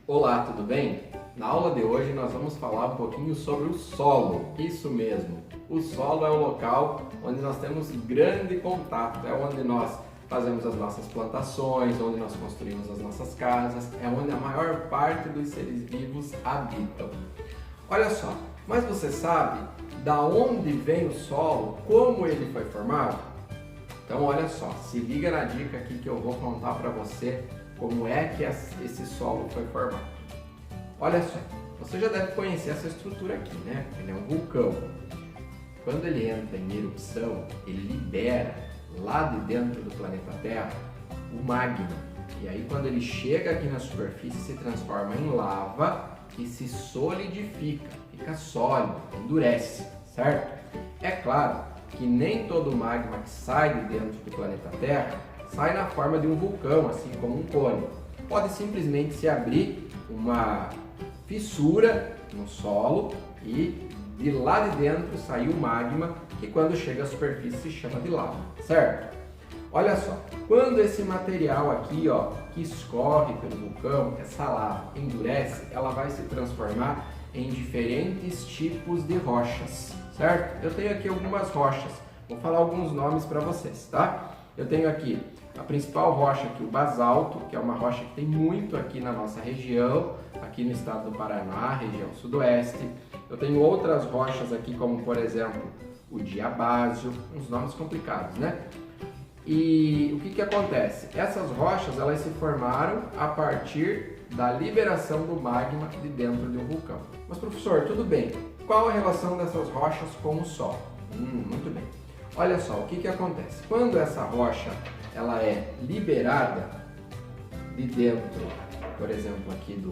Olá, tudo bem? Na aula de hoje nós vamos falar um pouquinho sobre o solo. Isso mesmo, o solo é o local onde nós temos grande contato, é onde nós fazemos as nossas plantações, onde nós construímos as nossas casas, é onde a maior parte dos seres vivos habitam. Olha só, mas você sabe da onde vem o solo, como ele foi formado? Então olha só, se liga na dica aqui que eu vou contar para você como é que esse solo foi formado. Olha só, você já deve conhecer essa estrutura aqui, né? Ele é um vulcão. Quando ele entra em erupção, ele libera lá de dentro do planeta Terra o magma. E aí quando ele chega aqui na superfície, se transforma em lava e se solidifica, fica sólido, endurece, certo? É claro que nem todo magma que sai de dentro do planeta Terra sai na forma de um vulcão, assim como um cone. Pode simplesmente se abrir uma fissura no solo e de lá de dentro sair o magma, que quando chega à superfície se chama de lava, certo? Olha só, quando esse material aqui, ó, que escorre pelo vulcão, essa lava endurece, ela vai se transformar em diferentes tipos de rochas, certo? Eu tenho aqui algumas rochas, vou falar alguns nomes para vocês, tá? Eu tenho aqui a principal rocha aqui, o basalto, que é uma rocha que tem muito aqui na nossa região, aqui no estado do Paraná, região sudoeste. Eu tenho outras rochas aqui, como por exemplo o diabásio, uns nomes complicados, né? E o que acontece? Essas rochas elas se formaram a partir da liberação do magma de dentro de um vulcão. Mas professor, tudo bem, qual a relação dessas rochas com o Sol? Muito bem. Olha só, o que acontece? Quando essa rocha ela é liberada de dentro, por exemplo, aqui do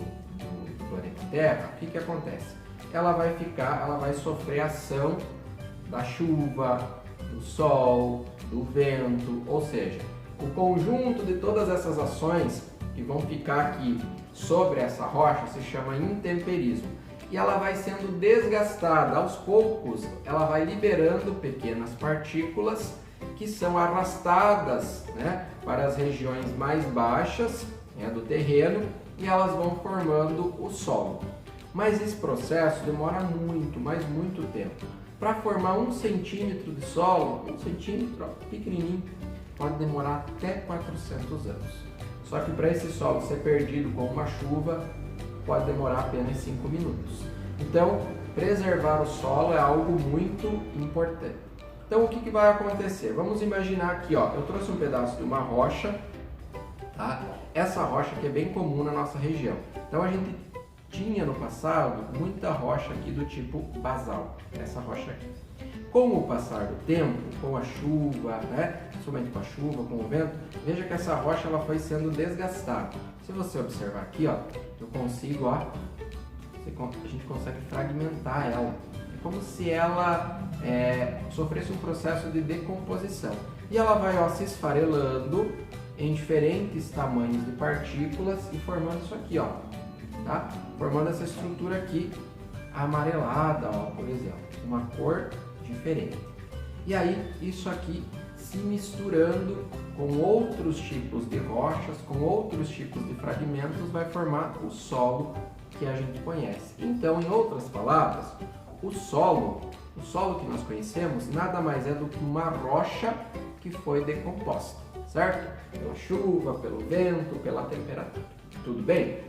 planeta Terra, o que acontece? Ela vai sofrer ação da chuva, do sol, do vento, ou seja, o conjunto de todas essas ações que vão ficar aqui sobre essa rocha se chama intemperismo. E ela vai sendo desgastada, aos poucos ela vai liberando pequenas partículas que são arrastadas, né, para as regiões mais baixas, né, do terreno, e elas vão formando o solo. Mas esse processo demora muito, mas muito tempo. Para formar 1 centímetro de solo, 1 centímetro pequenininho, pode demorar até 400 anos. Só que para esse solo ser perdido com uma chuva, pode demorar apenas 5 minutos. Então, preservar o solo é algo muito importante. Então, o que vai acontecer? Vamos imaginar aqui, ó, eu trouxe um pedaço de uma rocha, tá? Essa rocha que é bem comum na nossa região. Então, a gente tinha no passado muita rocha aqui do tipo basalto, essa rocha aqui. Com o passar do tempo, com a chuva, né? Principalmente com a chuva, com o vento, veja que essa rocha ela foi sendo desgastada. Se você observar aqui, ó, eu consigo, ó, a gente consegue fragmentar ela. É como se ela sofresse um processo de decomposição. E ela vai, ó, se esfarelando em diferentes tamanhos de partículas e formando isso aqui, ó, tá? Formando essa estrutura aqui amarelada, ó, por exemplo, uma cor diferente. E aí isso aqui se misturando com outros tipos de rochas, com outros tipos de fragmentos, vai formar o solo que a gente conhece. Então, em outras palavras, o solo que nós conhecemos nada mais é do que uma rocha que foi decomposta, certo? Pela chuva, pelo vento, pela temperatura. Tudo bem?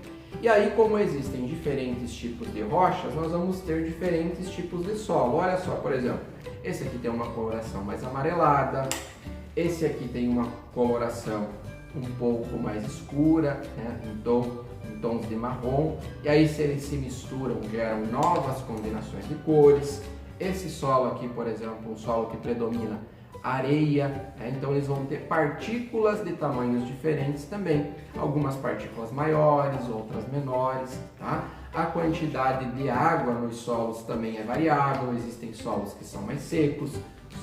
E aí, como existem diferentes tipos de rochas, nós vamos ter diferentes tipos de solo. Olha só, por exemplo, esse aqui tem uma coloração mais amarelada, esse aqui tem uma coloração um pouco mais escura, né, em tons de marrom, e aí se eles se misturam, geram novas combinações de cores. Esse solo aqui, por exemplo, um solo que predomina areia, né? Então eles vão ter partículas de tamanhos diferentes também, algumas partículas maiores, outras menores, tá? A quantidade de água nos solos também é variável, existem solos que são mais secos,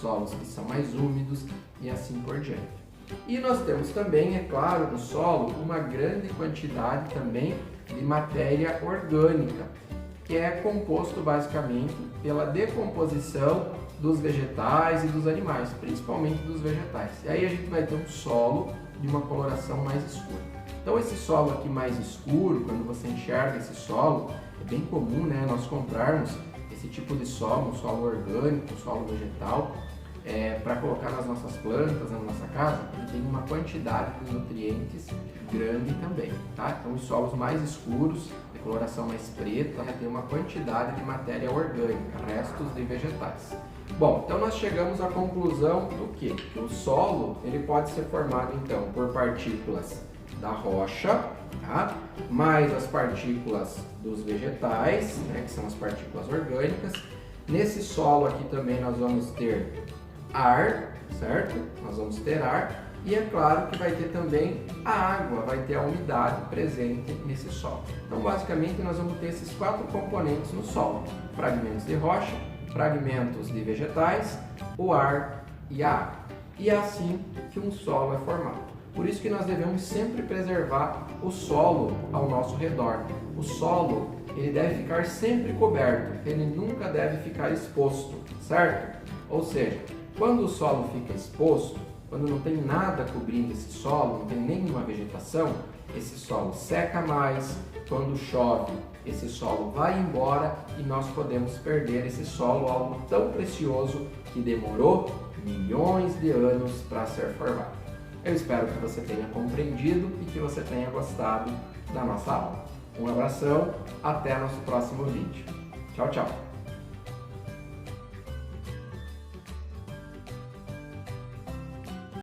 solos que são mais úmidos e assim por diante. E nós temos também, é claro, no solo uma grande quantidade também de matéria orgânica, que é composto basicamente pela decomposição dos vegetais e dos animais, principalmente dos vegetais. E aí a gente vai ter um solo de uma coloração mais escura. Então esse solo aqui mais escuro, quando você enxerga esse solo, é bem comum, né, nós comprarmos esse tipo de solo, um solo orgânico, um solo vegetal, para colocar nas nossas plantas, na nossa casa. Ele tem uma quantidade de nutrientes grande também, tá? Então os solos mais escuros, de coloração mais preta, tem uma quantidade de matéria orgânica, restos de vegetais. Bom, então nós chegamos à conclusão do quê? Que o solo ele pode ser formado então por partículas da rocha, tá? Mais as partículas dos vegetais, né, que são as partículas orgânicas. Nesse solo aqui também nós vamos ter ar, certo? Nós vamos ter ar e é claro que vai ter também a água, vai ter a umidade presente nesse solo. Então basicamente nós vamos ter esses 4 componentes no solo: fragmentos de rocha, fragmentos de vegetais, o ar e a água. E é assim que um solo é formado. Por isso que nós devemos sempre preservar o solo ao nosso redor. O solo, ele deve ficar sempre coberto, ele nunca deve ficar exposto, certo? Ou seja, quando o solo fica exposto, quando não tem nada cobrindo esse solo, não tem nenhuma vegetação, esse solo seca mais, quando chove, esse solo vai embora e nós podemos perder esse solo, algo tão precioso que demorou milhões de anos para ser formado. Eu espero que você tenha compreendido e que você tenha gostado da nossa aula. Um abração, até nosso próximo vídeo. Tchau, tchau!